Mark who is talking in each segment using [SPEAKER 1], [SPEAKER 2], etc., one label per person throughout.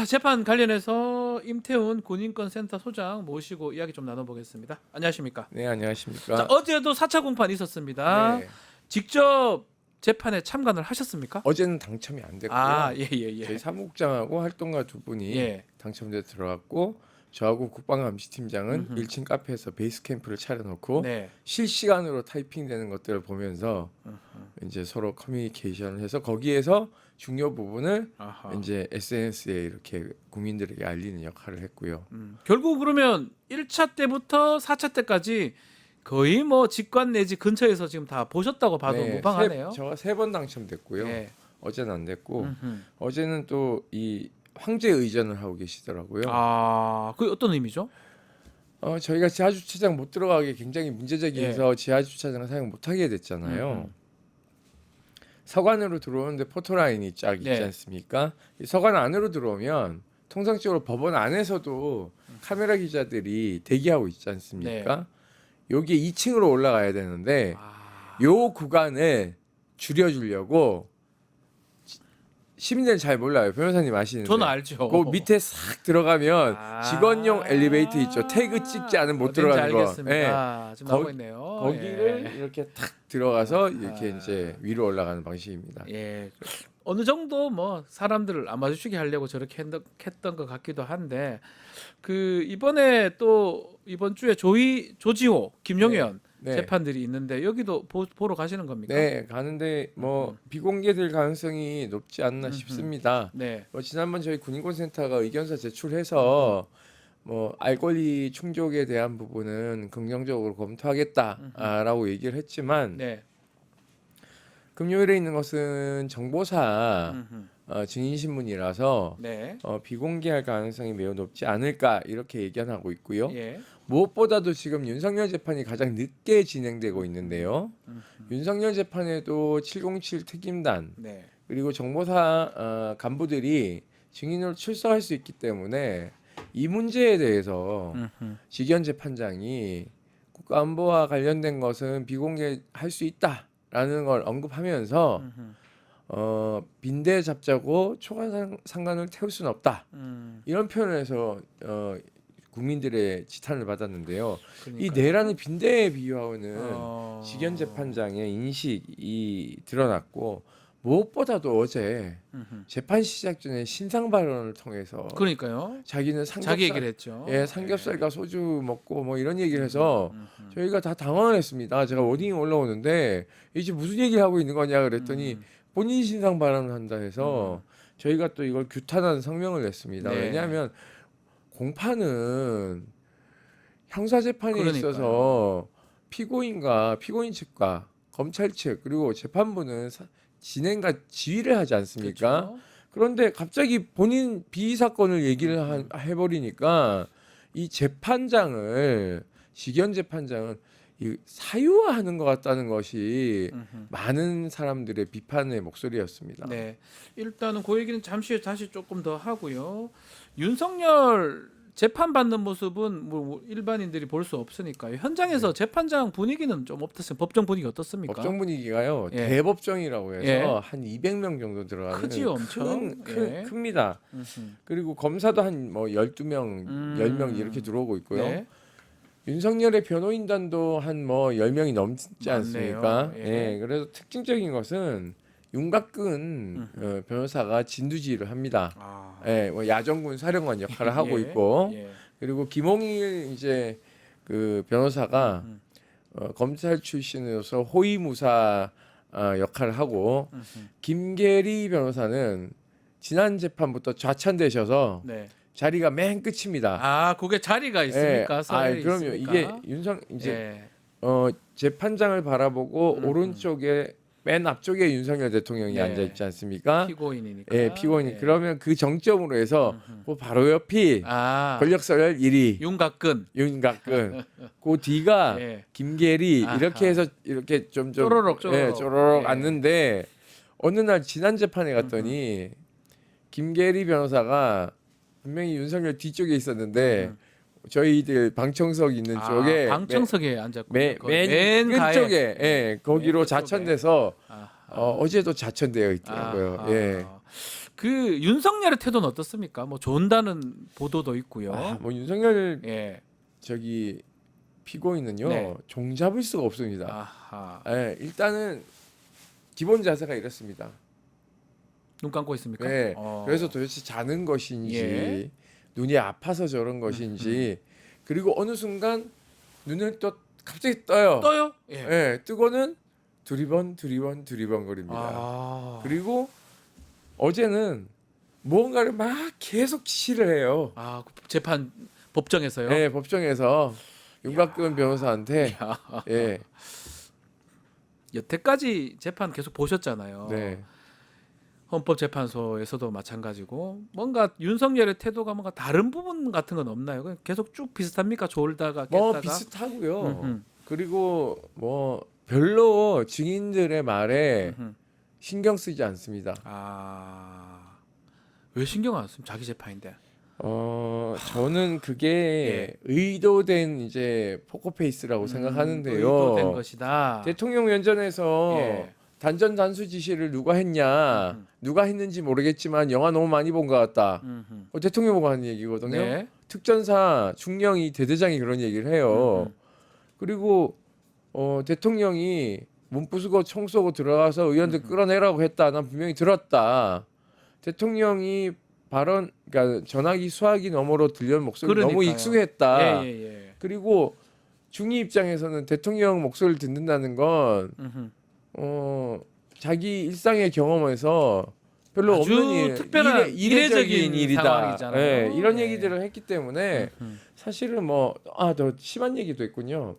[SPEAKER 1] 자, 재판 관련해서 임태훈 군인권센터 소장 모시고 이야기 좀 나눠보겠습니다. 안녕하십니까?
[SPEAKER 2] 네, 안녕하십니까?
[SPEAKER 1] 자, 어제도 4차 공판 있었습니다.
[SPEAKER 2] 네.
[SPEAKER 1] 직접 재판에 참관을 하셨습니까?
[SPEAKER 2] 어제는 당첨이 안 됐고요.
[SPEAKER 1] 아, 예, 예, 예.
[SPEAKER 2] 저희 사무국장하고 활동가 두 분이
[SPEAKER 1] 예.
[SPEAKER 2] 당첨돼 들어갔고 저하고 국방감시팀장은
[SPEAKER 1] 음흠.
[SPEAKER 2] 1층 카페에서 베이스 캠프를 차려놓고
[SPEAKER 1] 네.
[SPEAKER 2] 실시간으로 타이핑되는 것들을 보면서 이제 서로 커뮤니케이션을 해서 거기에서 중요 부분을
[SPEAKER 1] 아하.
[SPEAKER 2] 이제 SNS에 이렇게 국민들에게 알리는 역할을 했고요.
[SPEAKER 1] 결국 그러면 1차 때부터 4차 때까지 거의 뭐 직관 내지 근처에서 지금 다 보셨다고 봐도
[SPEAKER 2] 네,
[SPEAKER 1] 무방하네요.
[SPEAKER 2] 제가 3번 당첨됐고요.
[SPEAKER 1] 예.
[SPEAKER 2] 어제는 안 됐고
[SPEAKER 1] 음흠.
[SPEAKER 2] 어제는 또 이 황제 의전을 하고 계시더라고요.
[SPEAKER 1] 아, 그게 어떤 의미죠?
[SPEAKER 2] 저희가 지하 주차장 못 들어가게 굉장히 문제제기해서 지하 주차장을 사용 못 하게 됐잖아요. 서관으로 들어오는데 포토라인이 쫙 있지
[SPEAKER 1] 네.
[SPEAKER 2] 않습니까? 이 서관 안으로 들어오면 통상적으로 법원 안에서도 카메라 기자들이 대기하고 있지 않습니까? 여기 2층으로 올라가야 되는데
[SPEAKER 1] 아,
[SPEAKER 2] 요 구간을 줄여주려고 시민들은 잘 몰라요. 변호사님 아시는데.
[SPEAKER 1] 저는 알죠.
[SPEAKER 2] 그 밑에 싹 들어가면
[SPEAKER 1] 아.
[SPEAKER 2] 직원용 엘리베이터 있죠. 태그 찍지 않으면 못
[SPEAKER 1] 어딘지
[SPEAKER 2] 들어가는 거.
[SPEAKER 1] 알겠습니다. 지금 나오고 있네요.
[SPEAKER 2] 거기를 이렇게 탁 들어가서 이렇게
[SPEAKER 1] 아.
[SPEAKER 2] 이제 위로 올라가는 방식입니다.
[SPEAKER 1] 예. 어느 정도 뭐 사람들을 안 마주치게 하려고 저렇게 했던 것 같기도 한데 그 이번에 또 이번 주에 조지호, 김용현
[SPEAKER 2] 네.
[SPEAKER 1] 재판들이 있는데 여기도 보러 가시는 겁니까?
[SPEAKER 2] 네, 가는데 뭐 비공개될 가능성이 높지 않나 싶습니다.
[SPEAKER 1] 네.
[SPEAKER 2] 뭐 지난번 저희 군인권센터가 의견서 제출해서 뭐 알 권리 충족에 대한 부분은 긍정적으로 검토하겠다라고 얘기를 했지만
[SPEAKER 1] 네.
[SPEAKER 2] 금요일에 있는 것은 정보사 증인 신문이라서
[SPEAKER 1] 네.
[SPEAKER 2] 비공개할 가능성이 매우 높지 않을까 이렇게 예견하고 있고요.
[SPEAKER 1] 예.
[SPEAKER 2] 무엇보다도 지금 윤석열 재판이 가장 늦게 진행되고 있는데요. 윤석열 재판에도 707 특임단
[SPEAKER 1] 네.
[SPEAKER 2] 그리고 정보사 간부들이 증인으로 출석할 수 있기 때문에 이 문제에 대해서 지기현 재판장이 국가안보와 관련된 것은 비공개할 수 있다라는 걸 언급하면서 빈대 잡자고 초과 상관을 태울 수는 없다. 이런 표현을 해서 국민들의 지탄을 받았는데요.
[SPEAKER 1] 그러니까요.
[SPEAKER 2] 이 내란을 빈대에 비유하는 지기현 재판장의 인식이 드러났고 무엇보다도 어제 재판 시작 전에 신상 발언을 통해서
[SPEAKER 1] 그러니까요.
[SPEAKER 2] 자기는
[SPEAKER 1] 자기 얘기를 했죠.
[SPEAKER 2] 예, 삼겹살과 소주 먹고 뭐 이런 얘기를 해서 저희가 다 당황을 했습니다. 제가 워딩이 올라오는데 이제 무슨 얘기를 하고 있는 거냐 그랬더니 본인 신상 발언을 한다 해서 저희가 또 이걸 규탄하는 성명을 냈습니다.
[SPEAKER 1] 네.
[SPEAKER 2] 왜냐하면 공판은 형사 재판에
[SPEAKER 1] 그러니까요.
[SPEAKER 2] 있어서 피고인과 피고인 측과 검찰 측 그리고 재판부는 진행과 지휘를 하지 않습니까?
[SPEAKER 1] 그렇죠.
[SPEAKER 2] 그런데 갑자기 본인 비위 사건을 얘기를 해버리니까 이 재판장을 지기현 재판장은 이 사유화하는 것 같다는 것이 많은 사람들의 비판의 목소리였습니다.
[SPEAKER 1] 네, 일단은 그 얘기는 잠시 후에 다시 조금 더 하고요. 윤석열 재판 받는 모습은 뭐 일반인들이 볼 수 없으니까요. 현장에서 재판장 분위기는 좀 어떻습니까? 법정 분위기 어떻습니까?
[SPEAKER 2] 법정 분위기가요.
[SPEAKER 1] 예.
[SPEAKER 2] 대법정이라고 해서
[SPEAKER 1] 예.
[SPEAKER 2] 한 200명 정도 들어가는
[SPEAKER 1] 크지요, 엄청. 예.
[SPEAKER 2] 큽니다. 그리고 검사도 한 뭐 12명, 10명 이렇게 들어오고 있고요.
[SPEAKER 1] 네.
[SPEAKER 2] 윤석열의 변호인단도 한 뭐 10명이 넘지 않습니까?
[SPEAKER 1] 많네요.
[SPEAKER 2] 예.
[SPEAKER 1] 예.
[SPEAKER 2] 그래서 특징적인 것은 윤곽근 변호사가 진두지휘를 합니다.
[SPEAKER 1] 아.
[SPEAKER 2] 예, 뭐 야정군 사령관 역할을 하고
[SPEAKER 1] 예.
[SPEAKER 2] 있고
[SPEAKER 1] 예.
[SPEAKER 2] 그리고 김홍일 이제 그 변호사가 검찰 출신으로서 호위무사 역할을 하고 김계리 변호사는 지난 재판부터 좌천되셔서
[SPEAKER 1] 네.
[SPEAKER 2] 자리가 맨 끝입니다.
[SPEAKER 1] 아, 그게 자리가 있습니까?
[SPEAKER 2] 예.
[SPEAKER 1] 썰이
[SPEAKER 2] 그럼요.
[SPEAKER 1] 있습니까?
[SPEAKER 2] 이게 이제
[SPEAKER 1] 예.
[SPEAKER 2] 재판장을 바라보고 오른쪽에 맨 앞쪽에 윤석열 대통령이
[SPEAKER 1] 네.
[SPEAKER 2] 앉아 있지 않습니까?
[SPEAKER 1] 피고인이니까.
[SPEAKER 2] 예, 피고인이.
[SPEAKER 1] 예.
[SPEAKER 2] 그러면 그 정점으로 해서 그 바로 옆이
[SPEAKER 1] 아,
[SPEAKER 2] 권력서열 1위
[SPEAKER 1] 윤곽근.
[SPEAKER 2] 윤곽근, 그 뒤가
[SPEAKER 1] 예.
[SPEAKER 2] 김계리
[SPEAKER 1] 아하.
[SPEAKER 2] 이렇게 해서 이렇게 좀
[SPEAKER 1] 쪼로록.
[SPEAKER 2] 예, 쪼로록
[SPEAKER 1] 예.
[SPEAKER 2] 앉는데 어느 날 지난 재판에 갔더니 김계리 변호사가 분명히 윤석열 뒤쪽에 있었는데 저희들 방청석 있는 쪽에
[SPEAKER 1] 방청석에 앉았고
[SPEAKER 2] 맨 끝쪽에 거기로
[SPEAKER 1] 맨 끝쪽에.
[SPEAKER 2] 좌천돼서
[SPEAKER 1] 아하.
[SPEAKER 2] 어제도 좌천되어 있더라고요.
[SPEAKER 1] 아하.
[SPEAKER 2] 예.
[SPEAKER 1] 그 윤석열의 태도는 어떻습니까? 뭐 좋은다는 보도도 있고요.
[SPEAKER 2] 뭐 윤석열
[SPEAKER 1] 예.
[SPEAKER 2] 저기 피고인은요
[SPEAKER 1] 네.
[SPEAKER 2] 종잡을 수가 없습니다.
[SPEAKER 1] 아하.
[SPEAKER 2] 예, 일단은 기본 자세가 이렇습니다.
[SPEAKER 1] 눈 감고 있습니까?
[SPEAKER 2] 네.
[SPEAKER 1] 어.
[SPEAKER 2] 그래서 도대체 자는 것인지
[SPEAKER 1] 예.
[SPEAKER 2] 눈이 아파서 저런 것인지 그리고 어느 순간 눈을 또 갑자기 떠요.
[SPEAKER 1] 떠요? 예.
[SPEAKER 2] 예, 뜨고는 두리번 거립니다.
[SPEAKER 1] 아.
[SPEAKER 2] 그리고 어제는 무언가를 막 계속 지시를 해요.
[SPEAKER 1] 아, 재판 법정에서요?
[SPEAKER 2] 예, 법정에서 윤곽근 변호사한테 예,
[SPEAKER 1] 여태까지 재판 계속 보셨잖아요.
[SPEAKER 2] 네,
[SPEAKER 1] 헌법재판소에서도 마찬가지고 뭔가 윤석열의 태도가 뭔가 다른 부분 같은 건 없나요? 그냥 계속 쭉 비슷합니까? 졸다가 깼다가.
[SPEAKER 2] 뭐 비슷하고요.
[SPEAKER 1] 음흠.
[SPEAKER 2] 그리고 뭐 별로 증인들의 말에
[SPEAKER 1] 음흠.
[SPEAKER 2] 신경 쓰지 않습니다.
[SPEAKER 1] 아, 왜 신경 안 쓰면 자기 재판인데.
[SPEAKER 2] 저는 그게 의도된 이제 포커페이스라고 생각하는데요.
[SPEAKER 1] 의도된 것이다.
[SPEAKER 2] 대통령 면전에서
[SPEAKER 1] 예.
[SPEAKER 2] 단전 단수 지시를 누가 했냐, 누가 했는지 모르겠지만 영화 너무 많이 본 것 같다.
[SPEAKER 1] 음흠.
[SPEAKER 2] 대통령 보고 하는 얘기거든요.
[SPEAKER 1] 네.
[SPEAKER 2] 특전사 중령이 대대장이 그런 얘기를 해요. 그리고 대통령이 문 부수고 총 쏘고 들어가서 의원들 끌어내라고 했다. 난 분명히 들었다. 대통령이 발언, 그러니까 전화기 수화기 너머로 들려온 목소리 너무
[SPEAKER 1] 그러니까요.
[SPEAKER 2] 익숙했다.
[SPEAKER 1] 예.
[SPEAKER 2] 그리고 중위 입장에서는 대통령 목소리를 듣는다는 건
[SPEAKER 1] 음흠.
[SPEAKER 2] 자기 일상의 경험에서 별로
[SPEAKER 1] 아주
[SPEAKER 2] 없는 일,
[SPEAKER 1] 특별한 이례적인
[SPEAKER 2] 일이다.
[SPEAKER 1] 상황이잖아요.
[SPEAKER 2] 예, 이런
[SPEAKER 1] 예.
[SPEAKER 2] 얘기들을 했기 때문에
[SPEAKER 1] 음흠.
[SPEAKER 2] 사실은 더 심한 얘기도 있군요.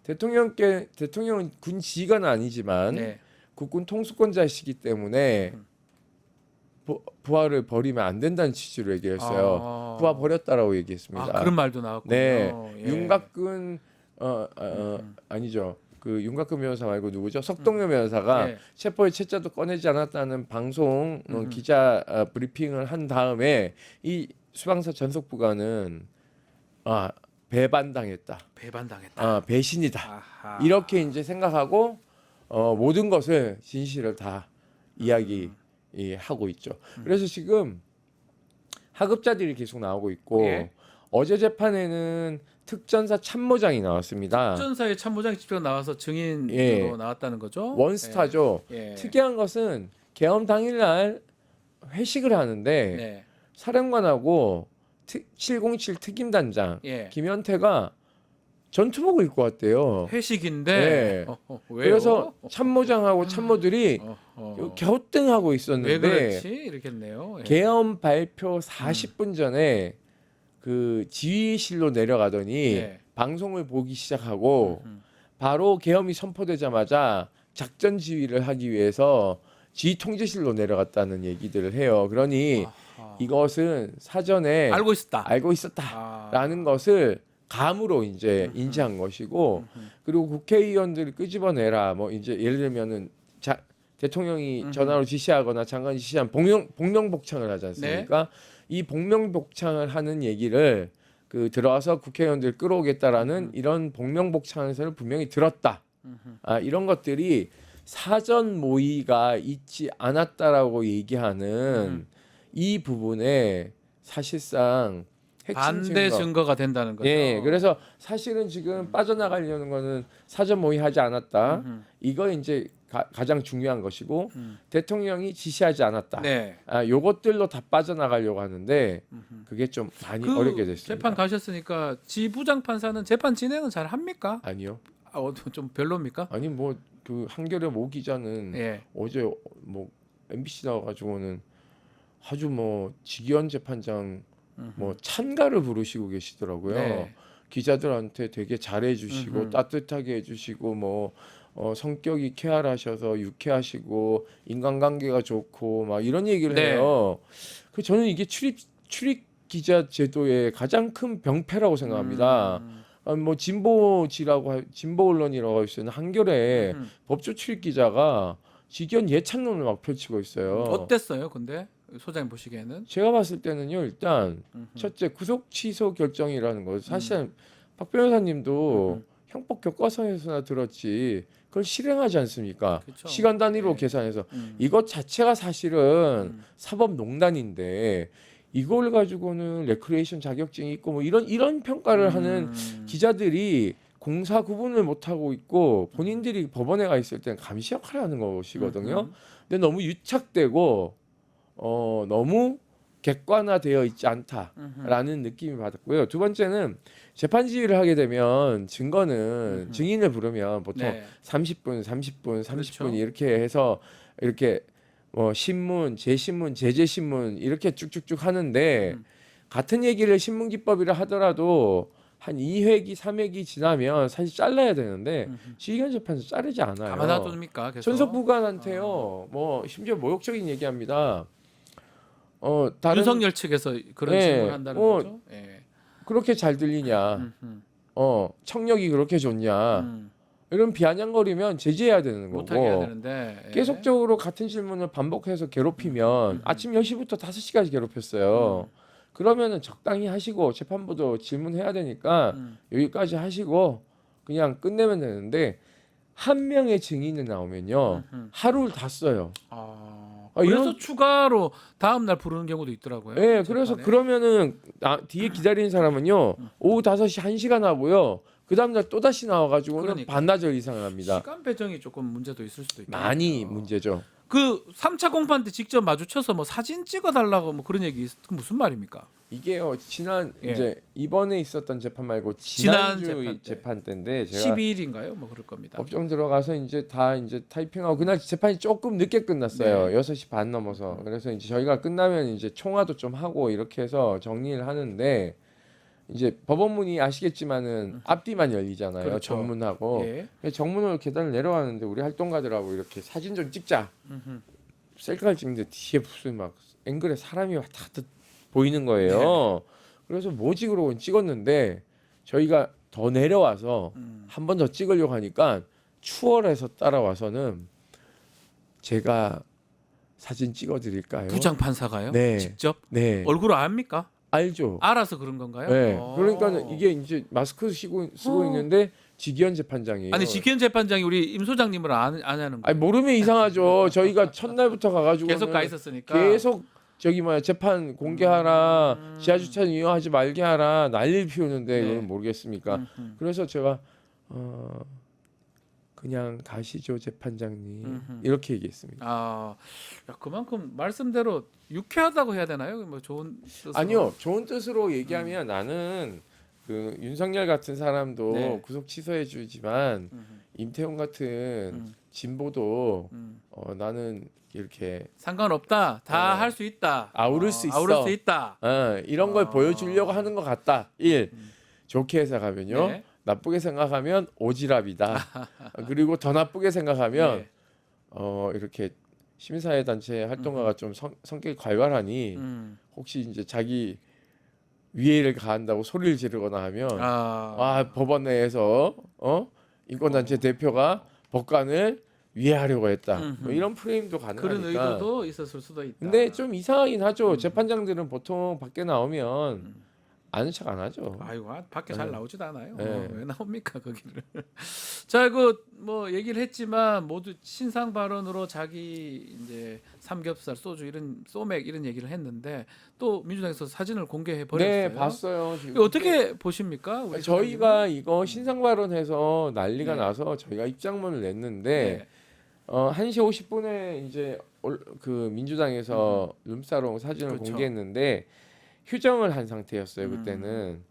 [SPEAKER 2] 대통령은 군 지휘관은 아니지만
[SPEAKER 1] 네.
[SPEAKER 2] 국군 통수권자시기 때문에 부하를 버리면 안 된다는 취지로 얘기했어요.
[SPEAKER 1] 아.
[SPEAKER 2] 부하 버렸다라고 얘기했습니다.
[SPEAKER 1] 아, 그런 말도 나왔군요.
[SPEAKER 2] 네,
[SPEAKER 1] 예.
[SPEAKER 2] 윤곽근 아니죠. 그 윤곽근 변호사 말고 누구죠? 석동현 변호사가
[SPEAKER 1] 예.
[SPEAKER 2] 체포의 채자도 꺼내지 않았다는 방송 기자 브리핑을 한 다음에 이 수방사 전속부관은 배반당했다.
[SPEAKER 1] 배반당했다.
[SPEAKER 2] 배신이다.
[SPEAKER 1] 아하.
[SPEAKER 2] 이렇게 이제 생각하고 모든 것을 진실을 다 이야기하고 있죠. 그래서 지금 하급자들이 계속 나오고 있고
[SPEAKER 1] 예.
[SPEAKER 2] 어제 재판에는 특전사 참모장이 나왔습니다.
[SPEAKER 1] 특전사의 참모장이 직접 나와서 증인으로
[SPEAKER 2] 예.
[SPEAKER 1] 나왔다는 거죠.
[SPEAKER 2] 원스타죠.
[SPEAKER 1] 예.
[SPEAKER 2] 특이한 것은 개엄 당일날 회식을 하는데
[SPEAKER 1] 네.
[SPEAKER 2] 사령관하고 707 특임단장
[SPEAKER 1] 예.
[SPEAKER 2] 김현태가 전투복을 입고 왔대요.
[SPEAKER 1] 회식인데.
[SPEAKER 2] 네.
[SPEAKER 1] 왜요?
[SPEAKER 2] 그래서 참모장하고 참모들이 갸우뚱하고
[SPEAKER 1] 왜
[SPEAKER 2] 있었는데
[SPEAKER 1] 그렇지? 이렇겠네요. 예.
[SPEAKER 2] 계엄 발표 40분 전에 그 지휘실로 내려가더니
[SPEAKER 1] 예.
[SPEAKER 2] 방송을 보기 시작하고
[SPEAKER 1] 음.
[SPEAKER 2] 바로 계엄이 선포되자마자 작전 지휘를 하기 위해서 지휘 통제실로 내려갔다는 얘기들을 해요. 그러니
[SPEAKER 1] 아하.
[SPEAKER 2] 이것은 사전에
[SPEAKER 1] 알고 있었다.
[SPEAKER 2] 알고 있었다라는
[SPEAKER 1] 아.
[SPEAKER 2] 것을 감으로 이제 인지한 것이고 그리고 국회의원들을 끄집어내라 뭐 이제 예를 들면은 대통령이 전화로 지시하거나 장관이 지시한 복명복창을 하지 않습니까? 이 복명복창을 하는 얘기를 그 들어와서 국회의원들 끌어오겠다라는 이런 복명복창에서는 분명히 들었다. 이런 것들이 사전 모의가 있지 않았다라고 얘기하는 이 부분에 사실상 핵심
[SPEAKER 1] 반대 증거가 된다는 거죠.
[SPEAKER 2] 예, 그래서 사실은 지금 빠져나가려는 거는 사전 모의하지 않았다. 이거 이제 가장 중요한 것이고 대통령이 지시하지 않았다.
[SPEAKER 1] 네.
[SPEAKER 2] 요것들로 다 빠져나가려고 하는데 그게 좀 많이 어렵게 됐습니다.
[SPEAKER 1] 재판 가셨으니까 지 부장 판사는 재판 진행은 잘 합니까?
[SPEAKER 2] 아니요.
[SPEAKER 1] 좀 별로입니까?
[SPEAKER 2] 아니 뭐 그 한겨레 모 기자는
[SPEAKER 1] 예.
[SPEAKER 2] 어제 뭐 MBC 나와가지고는 아주 뭐 직위원 재판장 뭐 찬가를 부르시고 계시더라고요.
[SPEAKER 1] 네.
[SPEAKER 2] 기자들한테 되게 잘해주시고 따뜻하게 해주시고 뭐 성격이 쾌활하셔서 유쾌하시고 인간관계가 좋고 막 이런 얘기를
[SPEAKER 1] 네.
[SPEAKER 2] 해요. 그 저는 이게 출입 기자 제도의 가장 큰 병폐라고 생각합니다. 뭐 진보 언론이라고 할 수 있는 한겨레 법조 출입 기자가 직연 예찬론을 막 펼치고 있어요.
[SPEAKER 1] 어땠어요? 근데 소장님 보시기에는?
[SPEAKER 2] 제가 봤을 때는요. 일단 첫째 구속 취소 결정이라는 거 사실 박 변호사님도 형법 교과서에서나 들었지 그걸 실행하지 않습니까?
[SPEAKER 1] 그쵸.
[SPEAKER 2] 시간 단위로
[SPEAKER 1] 네.
[SPEAKER 2] 계산해서 이것 자체가 사실은
[SPEAKER 1] 음.
[SPEAKER 2] 사법농단인데 이걸 가지고는 레크리에이션 자격증이 있고 뭐 이런 평가를 하는 기자들이 공사 구분을 못 하고 있고 본인들이 법원에 가 있을 때는 감시 역할을 하는 것이거든요. 근데 너무 유착되고 너무 객관화되어 있지 않다라는 느낌이 받았고요. 두 번째는 재판 지휘를 하게 되면 증거는 증인을 부르면 보통
[SPEAKER 1] 네.
[SPEAKER 2] 30분, 30분, 30분
[SPEAKER 1] 그렇죠.
[SPEAKER 2] 이렇게 해서 이렇게 신문, 재신문, 제재신문 이렇게 쭉쭉쭉 하는데 같은 얘기를 신문기법이라 하더라도 한 2회기, 3회기 지나면 사실 잘라야 되는데 지휘관 재판에서 자르지 않아요.
[SPEAKER 1] 가만 놔둡니까? 계속.
[SPEAKER 2] 천석부관한테요. 뭐 심지어 모욕적인 얘기합니다. 다른
[SPEAKER 1] 윤석열 측에서 그런
[SPEAKER 2] 예,
[SPEAKER 1] 질문을 한다는 거죠. 예.
[SPEAKER 2] 그렇게 잘 들리냐? 청력이 그렇게 좋냐? 이런 비아냥거리면 제재해야 되는
[SPEAKER 1] 못하게 해야
[SPEAKER 2] 거고
[SPEAKER 1] 되는데 예.
[SPEAKER 2] 계속적으로 같은 질문을 반복해서 괴롭히면 아침 10시부터 5시까지 괴롭혔어요. 그러면은 적당히 하시고 재판부도 질문해야 되니까 여기까지 하시고 그냥 끝내면 되는데 한 명의 증인이 나오면요 하루를 다 써요.
[SPEAKER 1] 그래서
[SPEAKER 2] 이런
[SPEAKER 1] 추가로 다음 날 부르는 경우도 있더라고요.
[SPEAKER 2] 예, 그래서
[SPEAKER 1] 재판에.
[SPEAKER 2] 그러면은 뒤에 기다리는 사람은요 오후 5시 1시간 하고요 그 다음날 또 다시 나와가지고는
[SPEAKER 1] 그러니까.
[SPEAKER 2] 반나절 이상을 합니다.
[SPEAKER 1] 시간 배정이 조금 문제도 있을 수도 있겠네요.
[SPEAKER 2] 많이 문제죠.
[SPEAKER 1] 그 3차 공판 때 직접 마주쳐서 뭐 사진 찍어 달라고 뭐 그런 얘기 그 무슨 말입니까?
[SPEAKER 2] 이게요 지난
[SPEAKER 1] 예.
[SPEAKER 2] 이제 이번에 있었던 재판 말고
[SPEAKER 1] 지난
[SPEAKER 2] 지난주
[SPEAKER 1] 재판 때.
[SPEAKER 2] 재판 때인데 제가
[SPEAKER 1] 12일인가요? 뭐 그럴 겁니다.
[SPEAKER 2] 법정 들어가서 이제 다 이제 타이핑하고 그날 재판이 조금 늦게 끝났어요.
[SPEAKER 1] 네.
[SPEAKER 2] 6시 반 넘어서. 그래서 이제 저희가 끝나면 이제 총화도 좀 하고 이렇게 해서 정리를 하는데 이제 법원문이 아시겠지만은 앞뒤만 열리잖아요.
[SPEAKER 1] 그렇죠.
[SPEAKER 2] 정문하고.
[SPEAKER 1] 예.
[SPEAKER 2] 그래서 정문으로 계단을 내려가는데 우리 활동가들하고 이렇게 사진 좀 찍자. 셀카를 찍는데 뒤에 무슨 막 앵글에 사람이 왔다 갔다 보이는 거예요.
[SPEAKER 1] 네.
[SPEAKER 2] 그래서 뭐지 그러고 찍었는데 저희가 더 내려와서 한 번 더 찍으려고 하니까 추월해서 따라와서는 제가 사진 찍어드릴까요?
[SPEAKER 1] 부장 판사가요?
[SPEAKER 2] 네.
[SPEAKER 1] 직접
[SPEAKER 2] 네.
[SPEAKER 1] 얼굴을 압니까?
[SPEAKER 2] 알죠.
[SPEAKER 1] 알아서 그런 건가요?
[SPEAKER 2] 네.
[SPEAKER 1] 어.
[SPEAKER 2] 그러니까 이게 이제 마스크 쓰고 있는데 지기현 재판장이에요.
[SPEAKER 1] 아니 지기현 재판장이 우리 임 소장님을 아냐는 거예요.
[SPEAKER 2] 아니 모르면 이상하죠. 저희가 첫날부터 가가지고
[SPEAKER 1] 계속 가 있었으니까.
[SPEAKER 2] 계속 저기 뭐야 재판 공개하라, 지하 주차는 이용하지 말게 하라 난리를 피우는데
[SPEAKER 1] 네.
[SPEAKER 2] 이건 모르겠습니까? 그래서 제가 그냥 가시죠 재판장님 이렇게 얘기했습니다.
[SPEAKER 1] 야, 그만큼 말씀대로 유쾌하다고 해야 되나요? 뭐 좋은 뜻으로.
[SPEAKER 2] 아니요, 좋은 뜻으로 얘기하면 나는 그 윤석열 같은 사람도
[SPEAKER 1] 네.
[SPEAKER 2] 구속 취소해 주지만 임태훈 같은 진보도 나는 이렇게
[SPEAKER 1] 상관없다. 다 할 수 있다.
[SPEAKER 2] 아우를 수 있어.
[SPEAKER 1] 아우를 수 있다.
[SPEAKER 2] 이런 걸 보여주려고 하는 것 같다. 좋게 해석하면요.
[SPEAKER 1] 네.
[SPEAKER 2] 나쁘게 생각하면 오지랖이다. 그리고 더 나쁘게 생각하면
[SPEAKER 1] 네.
[SPEAKER 2] 이렇게 시민사회 단체 활동가가 좀 성격이 괄괄하니 혹시 이제 자기 위해를 가한다고 소리를 지르거나 하면 법원 내에서 인권단체 대표가 법관을 위해하려고 했다. 뭐 이런 프레임도 가능하니까.
[SPEAKER 1] 그런 의도도 있었을 수도 있다.
[SPEAKER 2] 근데 좀 이상하긴 하죠. 재판장들은 보통 밖에 나오면 아는 척 안 하죠.
[SPEAKER 1] 아이고 밖에 잘 나오지도 않아요.
[SPEAKER 2] 네.
[SPEAKER 1] 왜 나옵니까 거기를? 자, 그 뭐 얘기를 했지만 모두 신상 발언으로 자기 이제 삼겹살, 소주 이런 소맥 이런 얘기를 했는데 또 민주당에서 사진을 공개해 버렸어요.
[SPEAKER 2] 네, 봤어요.
[SPEAKER 1] 이거 어떻게 보십니까? 우리
[SPEAKER 2] 저희가 이거 신상 발언해서 난리가
[SPEAKER 1] 네.
[SPEAKER 2] 나서 저희가 입장문을 냈는데
[SPEAKER 1] 네.
[SPEAKER 2] 1시 50분에 이제 그 민주당에서 룸사롱 사진을
[SPEAKER 1] 그렇죠.
[SPEAKER 2] 공개했는데 휴정을 한 상태였어요. 그때는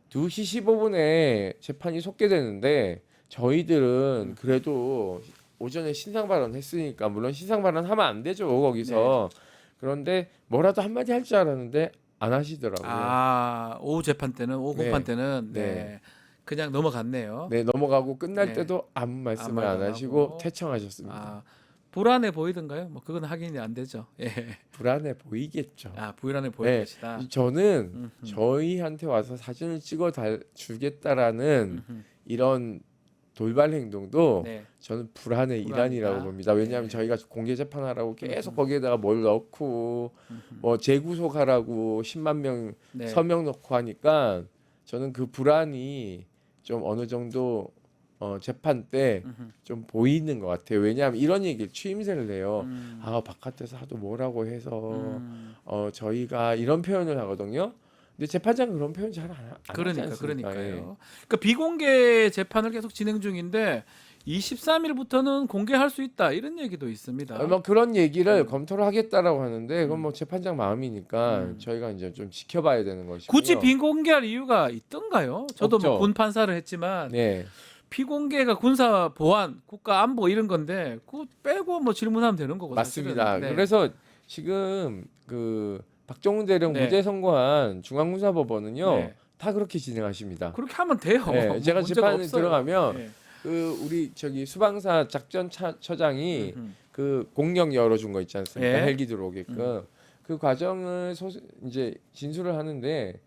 [SPEAKER 2] 2시 15분에 재판이 속개되는데 저희들은 그래도 오전에 신상 발언 했으니까 물론 신상 발언 하면 안 되죠 거기서. 그런데 뭐라도 한마디 할 줄 알았는데 안 하시더라고요.
[SPEAKER 1] 오후 재판 때는 오후 공판 때는
[SPEAKER 2] 네.
[SPEAKER 1] 그냥 넘어갔네요.
[SPEAKER 2] 네, 넘어가고 끝날
[SPEAKER 1] 네.
[SPEAKER 2] 때도 아무 말씀을
[SPEAKER 1] 아무
[SPEAKER 2] 안
[SPEAKER 1] 말도 안
[SPEAKER 2] 하시고
[SPEAKER 1] 하고.
[SPEAKER 2] 퇴청하셨습니다.
[SPEAKER 1] 불안해 보이던가요? 뭐 그건 확인이 안 되죠. 예.
[SPEAKER 2] 불안해 보이겠죠.
[SPEAKER 1] 불안해 보이는
[SPEAKER 2] 네,
[SPEAKER 1] 것이다.
[SPEAKER 2] 저는 저희한테 와서 사진을 찍어 주겠다라는 이런 돌발 행동도
[SPEAKER 1] 네.
[SPEAKER 2] 저는 불안의
[SPEAKER 1] 불안이다.
[SPEAKER 2] 일환이라고 봅니다. 왜냐하면
[SPEAKER 1] 네.
[SPEAKER 2] 저희가 공개 재판하라고 계속 거기에다가 뭘 넣고 뭐 재구속하라고 10만 명
[SPEAKER 1] 네.
[SPEAKER 2] 서명 넣고 하니까 저는 그 불안이 좀 어느 정도 재판 때 좀 보이는 것 같아요. 왜냐하면 이런 얘기를 취임새를 내요. 바깥에서 하도 뭐라고 해서 저희가 이런 표현을 하거든요. 근데 재판장 그런 표현 잘 안 하지 않습니까?
[SPEAKER 1] 그러니까요.
[SPEAKER 2] 예.
[SPEAKER 1] 그러니까 비공개 재판을 계속 진행 중인데 23일부터는 공개할 수 있다 이런 얘기도 있습니다.
[SPEAKER 2] 뭐 그런 얘기를 검토를 하겠다라고 하는데 그건 뭐 재판장 마음이니까 저희가 이제 좀 지켜봐야 되는 것이고요.
[SPEAKER 1] 굳이 비공개할 이유가 있던가요? 저도
[SPEAKER 2] 없죠.
[SPEAKER 1] 뭐 군 판사를 했지만
[SPEAKER 2] 네.
[SPEAKER 1] 비공개가 군사 보안, 국가 안보 이런 건데 그거 빼고 뭐 질문하면 되는 거고
[SPEAKER 2] 맞습니다.
[SPEAKER 1] 사실은. 네.
[SPEAKER 2] 그래서 지금 그 박정훈 대령
[SPEAKER 1] 네.
[SPEAKER 2] 무죄 선고한 중앙군사법원은요
[SPEAKER 1] 네.
[SPEAKER 2] 다 그렇게 진행하십니다.
[SPEAKER 1] 그렇게 하면 돼요.
[SPEAKER 2] 네,
[SPEAKER 1] 뭐
[SPEAKER 2] 제가
[SPEAKER 1] 문제가
[SPEAKER 2] 재판에
[SPEAKER 1] 없어요.
[SPEAKER 2] 들어가면
[SPEAKER 1] 네.
[SPEAKER 2] 그 우리 저기 수방사 작전처장이 그 공령 열어준 거 있지 않습니까?
[SPEAKER 1] 예.
[SPEAKER 2] 헬기 들어오게끔 그 과정을 이제 진술을 하는데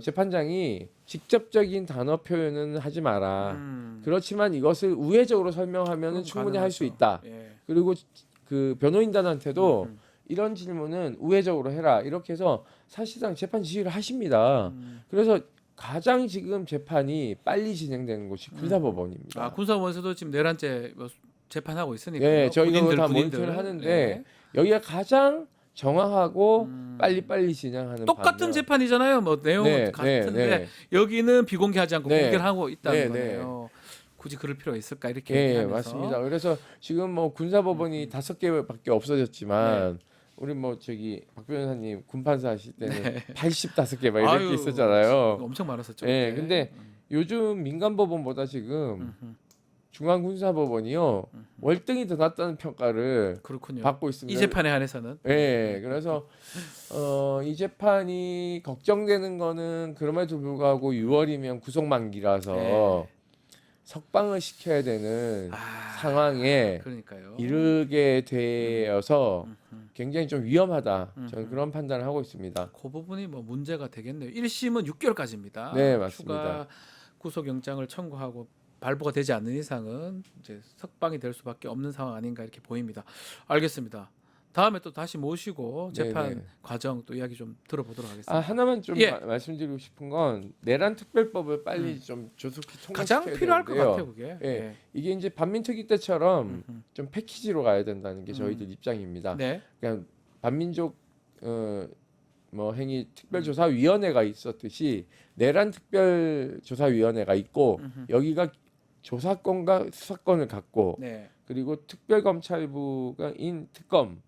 [SPEAKER 2] 재판장이 직접적인 단어 표현은 하지 마라. 그렇지만 이것을 우회적으로 설명하면 충분히 할 수 있다.
[SPEAKER 1] 예.
[SPEAKER 2] 그리고 그 변호인단한테도 이런 질문은 우회적으로 해라. 이렇게 해서 사실상 재판 지휘를 하십니다. 그래서 가장 지금 재판이 빨리 진행되는 곳이 군사법원입니다.
[SPEAKER 1] 군사법원에서도 지금 내란죄 뭐 재판하고 있으니까.
[SPEAKER 2] 네, 저희가 그거 다 모니터를 하는데
[SPEAKER 1] 네.
[SPEAKER 2] 여기가 가장 정확하고 빨리빨리 진행하는
[SPEAKER 1] 똑같은
[SPEAKER 2] 반면
[SPEAKER 1] 재판이잖아요. 뭐 내용은 같은데 여기는 비공개하지 않고
[SPEAKER 2] 네.
[SPEAKER 1] 공개를 하고 있다는
[SPEAKER 2] 네,
[SPEAKER 1] 거네요. 굳이 그럴 필요가 있을까 이렇게
[SPEAKER 2] 네,
[SPEAKER 1] 얘기하면서.
[SPEAKER 2] 맞습니다. 그래서 지금 뭐 군사법원이 5개밖에 없어졌지만 우리 뭐 저기 박 변호사님 군판사 하실 때는 85개 막 이렇게
[SPEAKER 1] 아유,
[SPEAKER 2] 있었잖아요.
[SPEAKER 1] 엄청 많았었죠.
[SPEAKER 2] 네,
[SPEAKER 1] 그때.
[SPEAKER 2] 근데 요즘 민간법원보다 지금 중앙군사법원이요 월등히 더 낫다는 평가를
[SPEAKER 1] 그렇군요.
[SPEAKER 2] 받고 있습니다.
[SPEAKER 1] 이 재판에 한해서는.
[SPEAKER 2] 네, 그래서 이 재판이 걱정되는 거는 그럼에도 불구하고 6월이면 구속 만기라서
[SPEAKER 1] 네.
[SPEAKER 2] 석방을 시켜야 되는 상황에
[SPEAKER 1] 그러니까요.
[SPEAKER 2] 이르게 되어서 굉장히 좀 위험하다. 저는 그런 판단을 하고 있습니다.
[SPEAKER 1] 그 부분이 뭐 문제가 되겠네요. 1심은 6개월까지입니다.
[SPEAKER 2] 네, 맞습니다.
[SPEAKER 1] 추가 구속영장을 청구하고 발부가 되지 않는 이상은 이제 석방이 될 수밖에 없는 상황 아닌가 이렇게 보입니다. 알겠습니다. 다음에 또 다시 모시고 재판
[SPEAKER 2] 네네.
[SPEAKER 1] 과정 또 이야기 좀 들어보도록 하겠습니다.
[SPEAKER 2] 하나만 좀
[SPEAKER 1] 예.
[SPEAKER 2] 말씀드리고 싶은 건 내란 특별법을 빨리 좀 조속히 통과시켜야
[SPEAKER 1] 가장 필요할 것
[SPEAKER 2] 되는데요.
[SPEAKER 1] 같아요, 그게.
[SPEAKER 2] 예. 이게 이제 반민특위 때처럼 좀 패키지로 가야 된다는 게 저희들 입장입니다.
[SPEAKER 1] 네.
[SPEAKER 2] 그냥 반민족 뭐 행위 특별조사위원회가 있었듯이 내란 특별조사위원회가 있고 여기가 조사권과 수사권을 갖고
[SPEAKER 1] 네.
[SPEAKER 2] 그리고 특별검찰부가 인 특검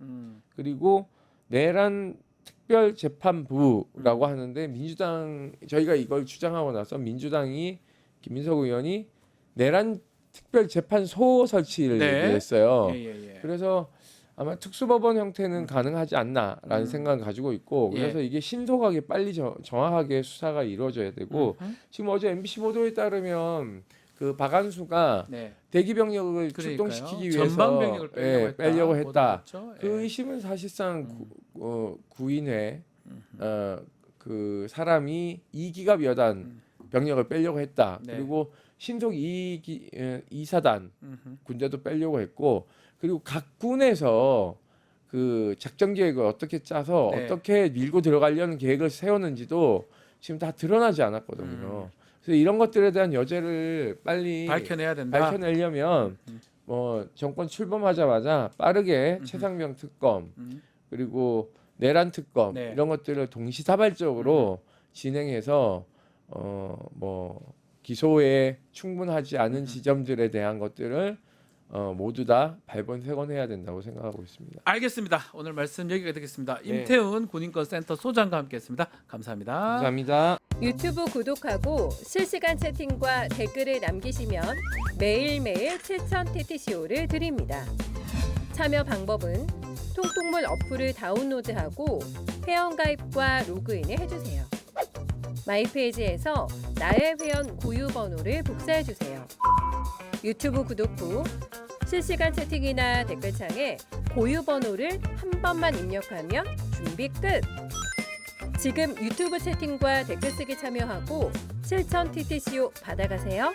[SPEAKER 2] 그리고 내란 특별재판부라고 하는데 민주당 저희가 이걸 주장하고 나서 민주당이 김민석 의원이 내란 특별재판소 설치를
[SPEAKER 1] 네.
[SPEAKER 2] 얘기했어요.
[SPEAKER 1] 예.
[SPEAKER 2] 그래서 아마 특수법원 형태는 가능하지 않나라는 생각을 가지고 있고 그래서 이게 신속하게 빨리 정확하게 수사가 이루어져야 되고 지금 어제 MBC 보도에 따르면 그 박안수가
[SPEAKER 1] 네.
[SPEAKER 2] 대기 병력을
[SPEAKER 1] 그러니까요.
[SPEAKER 2] 출동시키기 위해서
[SPEAKER 1] 전방 병력을
[SPEAKER 2] 빼려고 했다.
[SPEAKER 1] 보도됐죠.
[SPEAKER 2] 그
[SPEAKER 1] 예.
[SPEAKER 2] 의심은 사실상 구인회 그 사람이 2기갑 여단 병력을 빼려고 했다.
[SPEAKER 1] 네.
[SPEAKER 2] 그리고 신속 2사단 군대도 빼려고 했고 그리고 각 군에서 그 작전 계획을 어떻게 짜서
[SPEAKER 1] 네.
[SPEAKER 2] 어떻게 밀고 들어가려는 계획을 세웠는지도 지금 다 드러나지 않았거든요. 그래서 이런 것들에 대한 여죄를 빨리
[SPEAKER 1] 밝혀내야 된다.
[SPEAKER 2] 밝혀내려면 뭐 정권 출범하자마자 빠르게 최상병 특검 그리고 내란 특검
[SPEAKER 1] 네.
[SPEAKER 2] 이런 것들을 동시다발적으로 진행해서 뭐 기소에 충분하지 않은 지점들에 대한 것들을 모두 다 발본색원해야 된다고 생각하고 있습니다.
[SPEAKER 1] 알겠습니다. 오늘 말씀 여기까지 듣겠습니다.
[SPEAKER 2] 네.
[SPEAKER 1] 임태훈 군인권센터 소장과 함께했습니다. 감사합니다.
[SPEAKER 2] 감사합니다.
[SPEAKER 3] 유튜브 구독하고 실시간 채팅과 댓글을 남기시면 매일매일 7,000TTCO를 드립니다. 참여 방법은 통통물 어플을 다운로드하고 회원가입과 로그인을 해주세요. 마이페이지에서 나의 회원 고유 번호를 복사해주세요. 유튜브 구독 후 실시간 채팅이나 댓글창에 고유 번호를 한 번만 입력하면 준비 끝! 지금 유튜브 채팅과 댓글 쓰기 참여하고 7,000TTCO 받아가세요.